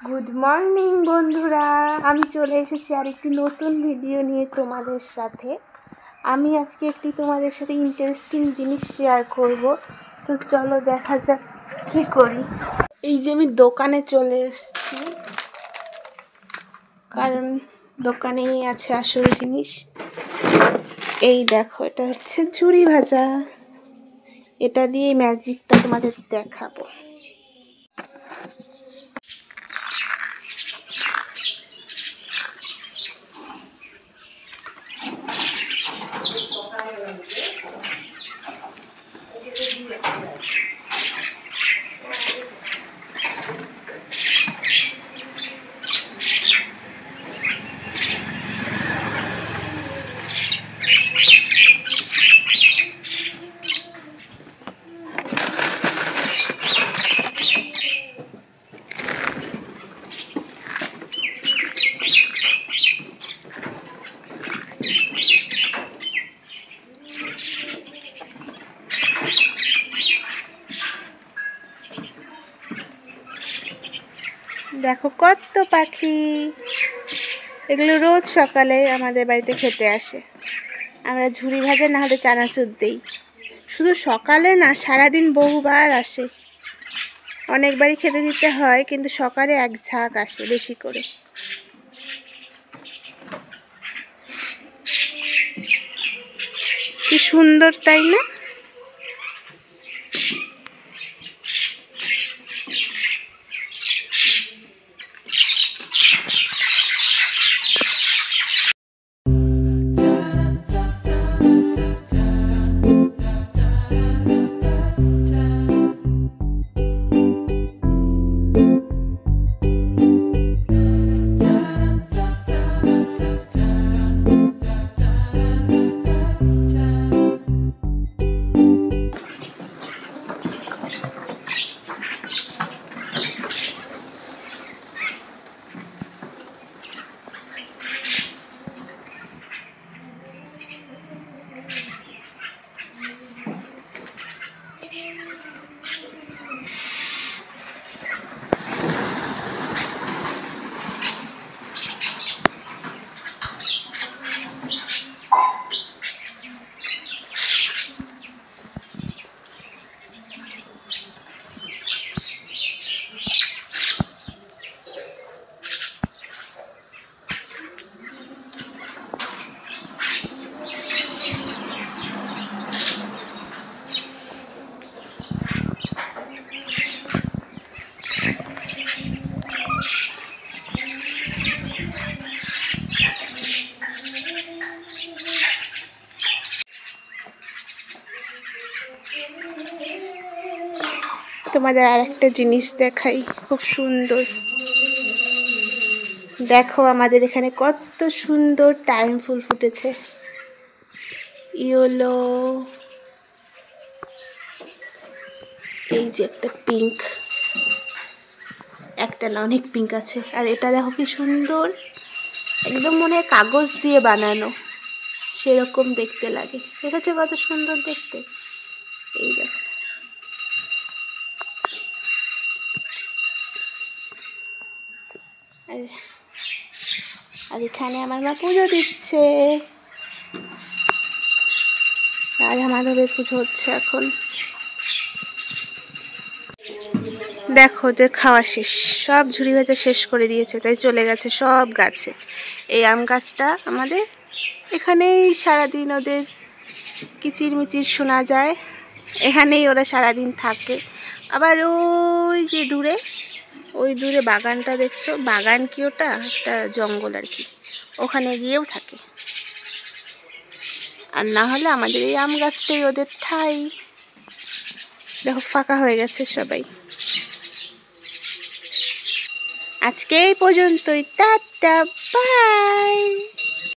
Good morning বন্ধুরা, আমি চলে এসেছি আরেকটি নতুন ভিডিও নিয়ে তোমাদের সাথে। আমি আজকে একটি তোমাদের সাথে ইন্টারেস্টিং জিনিস শেয়ার করব। তো চলো দেখা যাক কী করি। এই যে আমি দোকানে চলে এসেছি, কারণ দোকানেই আছে আসল জিনিস। এই দেখো, এটা হচ্ছে ঝুরি ভাজা। এটা দিয়ে ম্যাজিকটা তোমাদের দেখাবো। দেখো কত পাখি, এগুলো রোজ সকালে আমাদের বাড়িতে খেতে আসে। আমরা ঝুরি ভাজা না হলে চানাচুর দিই। শুধু সকালে না, সারাদিন বহুবার আসে। অনেকবারই খেতে দিতে হয়, কিন্তু সকালে এক ঝাঁক আসে বেশি করে। কি সুন্দর, তাই না? তোমাদের আরেকটা জিনিস দেখাই, খুব সুন্দর। দেখো আমাদের এখানে কত সুন্দর টাইম ফুল ফুটেছে। ইয়েলো, এই যে একটা পিঙ্ক, একটা না অনেক পিঙ্ক আছে। আর এটা দেখো কি সুন্দর, একদম মনে হয় কাগজ দিয়ে বানানো, সেরকম দেখতে লাগে। দেখেছো কত সুন্দর দেখতে? এই দেখো, আর এখানে আমার মা পুজো দিচ্ছে। রাধা মাধবের পুজো হচ্ছে এখন। দেখো, ওদের খাওয়া শেষ, সব ঝুরি ভাজা শেষ করে দিয়েছে, তাই চলে গেছে সব গাছে। এই আম গাছটা আমাদের এখানেই সারাদিন ওদের কিচিরমিচির শোনা যায়। এখানেই ওরা সারাদিন থাকে। আবার ওই যে দূরে, ওই দূরে বাগানটা দেখছো, বাগান কি ওটা, একটা জঙ্গল আর কি, ওখানে গিয়েও থাকে। আর না হলে আমাদের এই আম গাছটাই ওদের ঠাঁই। দেখো ফাঁকা হয়ে গেছে সবাই। আজকে এই পর্যন্তই, টাটা, বাই।